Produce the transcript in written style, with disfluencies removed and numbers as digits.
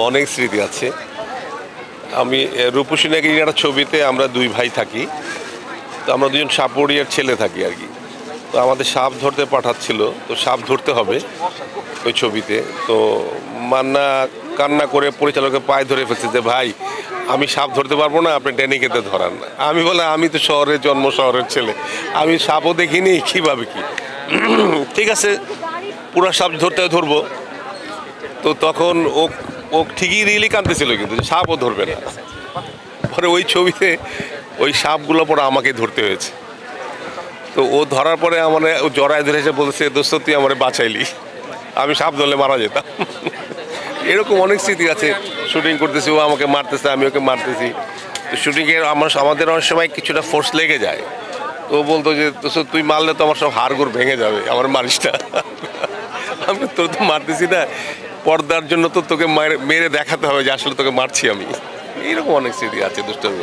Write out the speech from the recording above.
অনেক স্মৃতি আছে। আমি রূপসী নাগিনীর একটা ছবিতে আমরা দুই ভাই থাকি। তো আমরা দুজন সাপুরিয়ার ছেলে থাকি আর কি। তো আমাদের সাপ ধরতে পাঠাচ্ছিল, তো সাপ ধরতে হবে ওই ছবিতে। তো মান্না কান্না করে পরিচালকের পায়ে ধরে ফেলছে যে ভাই আমি সাপ ধরতে পারবো না, আপনি ড্যানিকেতে ধরান না। আমি বলে আমি তো শহরের জন্ম, শহরের ছেলে, আমি সাপও দেখিনি, কীভাবে কি ঠিক আছে পুরা সাপ ধরবো। তো তখন ও ও ঠিকই রিয়েলি কাঁদতেছিল, কিন্তু সাপও ধরবে না। পরে ওই ছবিতে ওই সাপগুলো পরে আমাকে ধরতে হয়েছে। তো ও ধরার পরে আমার ও জড়ায় ধরে এসে বলছে দোস্ত তুই আমার বাঁচাইলি, আমি সাপ ধরলে মারা যেতাম। এরকম অনেক স্মৃতি আছে। শুটিং করতেছি, ও আমাকে মারতেছে, আমি ওকে মারতেছি। তো শুটিংয়ে আমাদের অনেক সময় কিছুটা ফোর্স লেগে যায়। তো ও বলতো যে দোস্ত তুই মারলে তো আমার সব হাড়গোড় ভেঙে যাবে, আমার মারিস না। আমি তোর তো মারতেছি না, পর্দার জন্য তো তোকে মেরে দেখাতে হবে যে আসলে তোকে মারছি আমি। এইরকম অনেক স্মৃতি আছে দুষ্টমি।